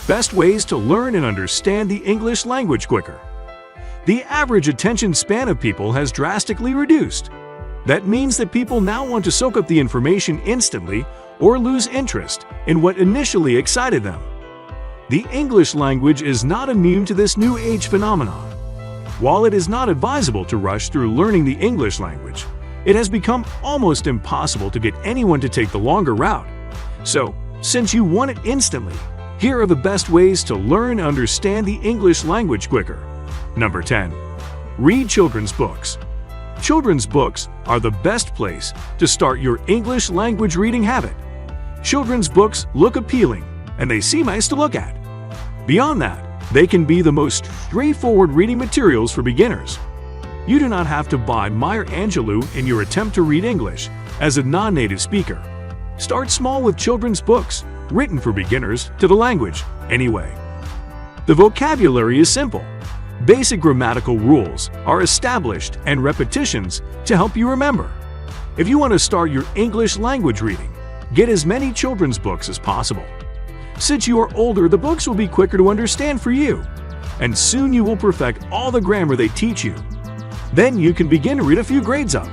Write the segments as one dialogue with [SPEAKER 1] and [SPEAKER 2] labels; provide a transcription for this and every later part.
[SPEAKER 1] Best ways to learn and understand the English language quicker. The average attention span of people has drastically reduced. That means that people now want to soak up the information instantly or lose interest in what initially excited them. The English language is not immune to this new age phenomenon. While it is not advisable to rush through learning the English language, it has become almost impossible to get anyone to take the longer route. So, since you want it instantly, here are the best ways to learn and understand the English language quicker. Number 10. Read children's books. Children's books are the best place to start your English language reading habit. Children's books look appealing and they seem nice to look at. Beyond that, they can be the most straightforward reading materials for beginners. You do not have to buy Maya Angelou in your attempt to read English as a non-native speaker. Start small with children's books, written for beginners to the language, anyway. The vocabulary is simple. Basic grammatical rules are established and repetitions to help you remember. If you want to start your English language reading, get as many children's books as possible. Since you are older, the books will be quicker to understand for you, and soon you will perfect all the grammar they teach you. Then you can begin to read a few grades up.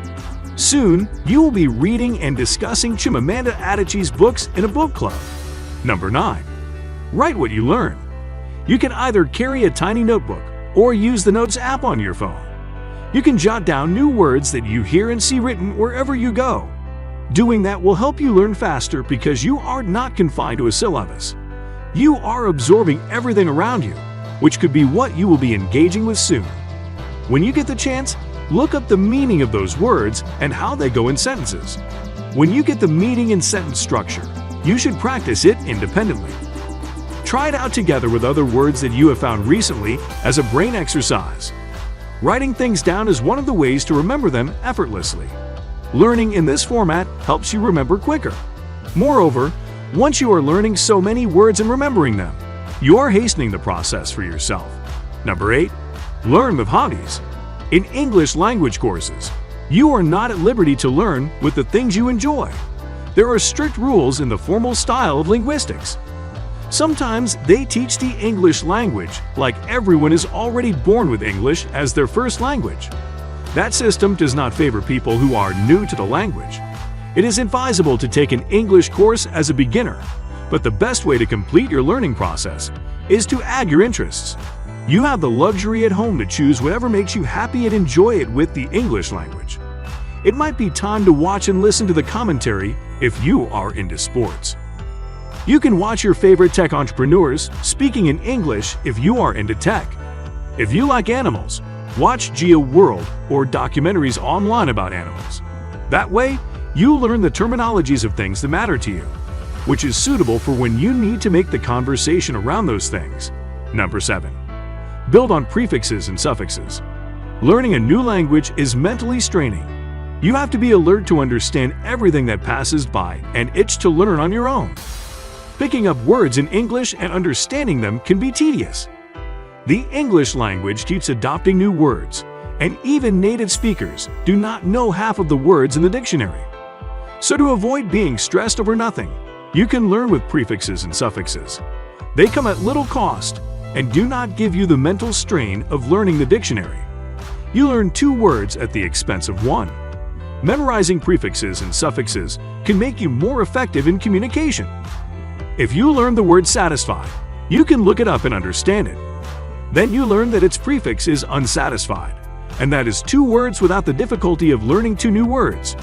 [SPEAKER 1] Soon, you will be reading and discussing Chimamanda Adichie's books in a book club. Number 9. Write what you learn. You can either carry a tiny notebook or use the Notes app on your phone. You can jot down new words that you hear and see written wherever you go. Doing that will help you learn faster because you are not confined to a syllabus. You are absorbing everything around you, which could be what you will be engaging with soon. When you get the chance, look up the meaning of those words and how they go in sentences. When you get the meaning and sentence structure, you should practice it independently. Try it out together with other words that you have found recently as a brain exercise. Writing things down is one of the ways to remember them effortlessly. Learning in this format helps you remember quicker. Moreover, once you are learning so many words and remembering them, you are hastening the process for yourself. Number 8. Learn with hobbies. In English language courses, you are not at liberty to learn with the things you enjoy. There are strict rules in the formal style of linguistics. Sometimes they teach the English language like everyone is already born with English as their first language. That system does not favor people who are new to the language. It is advisable to take an English course as a beginner, but the best way to complete your learning process is to add your interests. You have the luxury at home to choose whatever makes you happy and enjoy it with the English language. It might be time to watch and listen to the commentary if you are into sports. You can watch your favorite tech entrepreneurs speaking in English if you are into tech. If you like animals, watch Geo World or documentaries online about animals. That way, you learn the terminologies of things that matter to you, which is suitable for when you need to make the conversation around those things. Number 7. Build on prefixes and suffixes. Learning a new language is mentally straining. You have to be alert to understand everything that passes by and itch to learn on your own. Picking up words in English and understanding them can be tedious. The English language keeps adopting new words, and even native speakers do not know half of the words in the dictionary. So to avoid being stressed over nothing, you can learn with prefixes and suffixes. They come at little cost and do not give you the mental strain of learning the dictionary. You learn 2 words at the expense of 1. Memorizing prefixes and suffixes can make you more effective in communication. If you learn the word satisfied, you can look it up and understand it. Then you learn that its prefix is unsatisfied, and that is 2 words without the difficulty of learning 2 new words.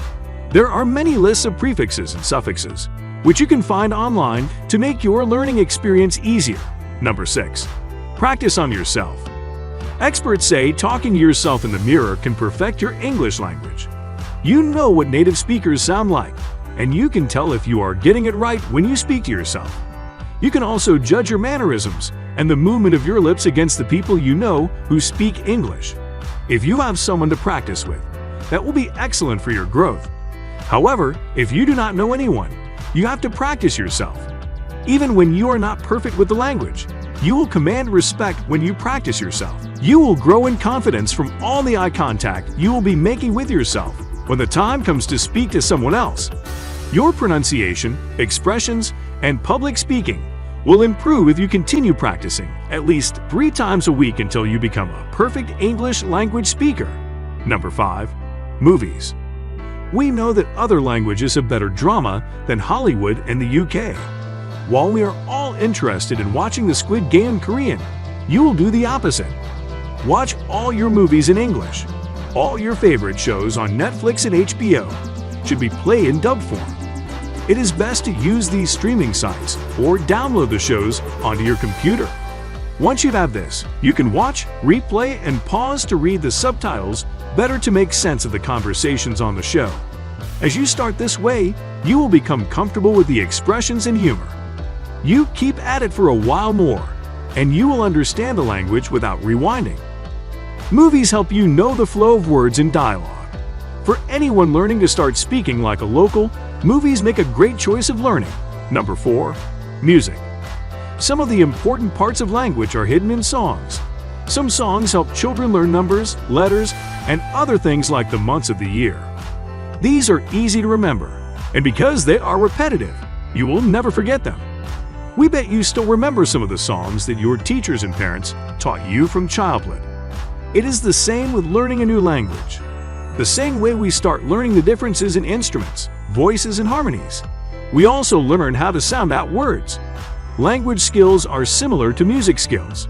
[SPEAKER 1] There are many lists of prefixes and suffixes, which you can find online to make your learning experience easier. Number 6. Practice on yourself. Experts say talking to yourself in the mirror can perfect your English language. You know what native speakers sound like, and you can tell if you are getting it right when you speak to yourself. You can also judge your mannerisms and the movement of your lips against the people you know who speak English. If you have someone to practice with, that will be excellent for your growth. However, if you do not know anyone, you have to practice yourself. Even when you are not perfect with the language, you will command respect when you practice yourself. You will grow in confidence from all the eye contact you will be making with yourself when the time comes to speak to someone else. Your pronunciation, expressions, and public speaking will improve if you continue practicing at least 3 times a week until you become a perfect English language speaker. Number 5. Movies. We know that other languages have better drama than Hollywood and the UK. While we are all interested in watching the Squid Game in Korean, you will do the opposite. Watch all your movies in English. All your favorite shows on Netflix and HBO should be played in dub form. It is best to use these streaming sites or download the shows onto your computer. Once you have this, you can watch, replay, and pause to read the subtitles better to make sense of the conversations on the show. As you start this way, you will become comfortable with the expressions and humor. You keep at it for a while more, and you will understand the language without rewinding. Movies help you know the flow of words and dialogue. For anyone learning to start speaking like a local, movies make a great choice of learning. Number 4. Music. Some of the important parts of language are hidden in songs. Some songs help children learn numbers, letters, and other things like the months of the year. These are easy to remember, and because they are repetitive, you will never forget them. We bet you still remember some of the songs that your teachers and parents taught you from childhood. It is the same with learning a new language. The same way we start learning the differences in instruments, voices, and harmonies, we also learn how to sound out words. Language skills are similar to music skills.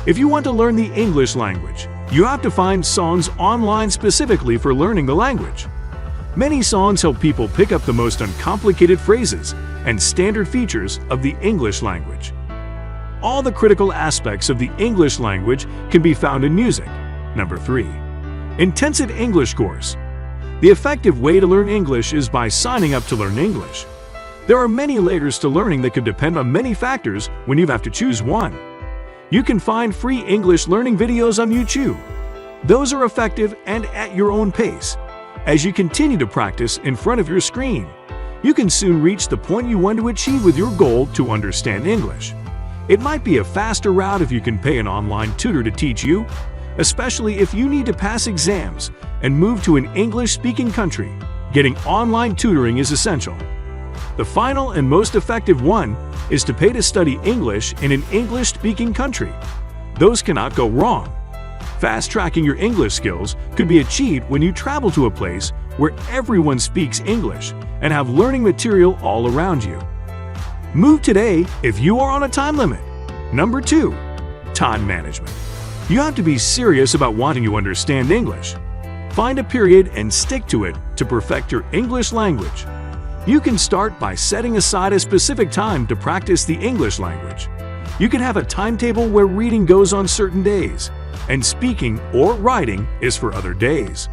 [SPEAKER 1] If you want to learn the English language, you have to find songs online specifically for learning the language. Many songs help people pick up the most uncomplicated phrases and standard features of the English language. All the critical aspects of the English language can be found in music. Number 3. Intensive English course. The effective way to learn English is by signing up to learn English. There are many layers to learning that could depend on many factors when you have to choose one. You can find free English learning videos on YouTube. Those are effective and at your own pace. As you continue to practice in front of your screen, you can soon reach the point you want to achieve with your goal to understand English. It might be a faster route if you can pay an online tutor to teach you, especially if you need to pass exams and move to an English-speaking country. Getting online tutoring is essential. The final and most effective one is to pay to study English in an English-speaking country. Those cannot go wrong. Fast-tracking your English skills could be achieved when you travel to a place where everyone speaks English and have learning material all around you. Move today if you are on a time limit. Number 2. Time management. You have to be serious about wanting to understand English. Find a period and stick to it to perfect your English language. You can start by setting aside a specific time to practice the English language. You can have a timetable where reading goes on certain days, and speaking or writing is for other days.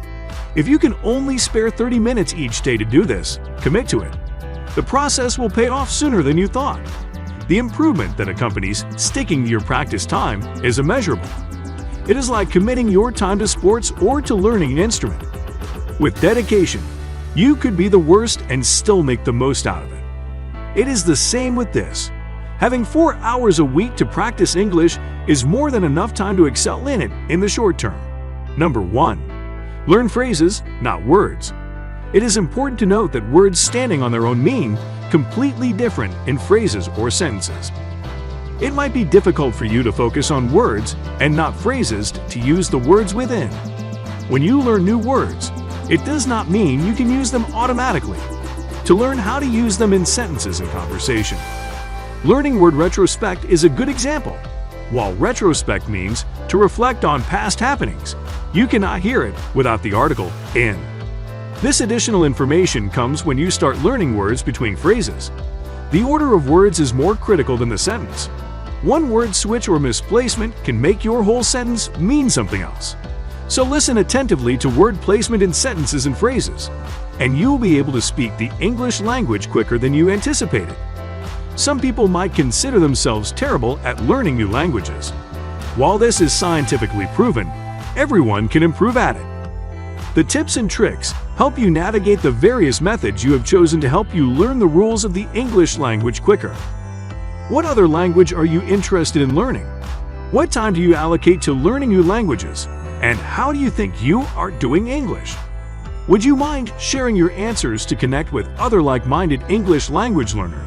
[SPEAKER 1] If you can only spare 30 minutes each day to do this, commit to it. The process will pay off sooner than you thought. The improvement that accompanies sticking to your practice time is immeasurable. It is like committing your time to sports or to learning an instrument. With dedication, you could be the worst and still make the most out of it. It is the same with this. Having 4 hours a week to practice English is more than enough time to excel in it in the short term. Number 1. Learn phrases, not words. It is important to note that words standing on their own mean completely different in phrases or sentences. It might be difficult for you to focus on words and not phrases to use the words within. When you learn new words, it does not mean you can use them automatically. To learn how to use them in sentences and conversation. Learning word retrospect is a good example. While retrospect means to reflect on past happenings, you cannot hear it without the article in. This additional information comes when you start learning words between phrases. The order of words is more critical than the sentence. One word switch or misplacement can make your whole sentence mean something else. So listen attentively to word placement in sentences and phrases, and you'll be able to speak the English language quicker than you anticipated. Some people might consider themselves terrible at learning new languages. While this is scientifically proven, everyone can improve at it. The tips and tricks help you navigate the various methods you have chosen to help you learn the rules of the English language quicker. What other language are you interested in learning? What time do you allocate to learning new languages? And how do you think you are doing English? Would you mind sharing your answers to connect with other like-minded English language learners?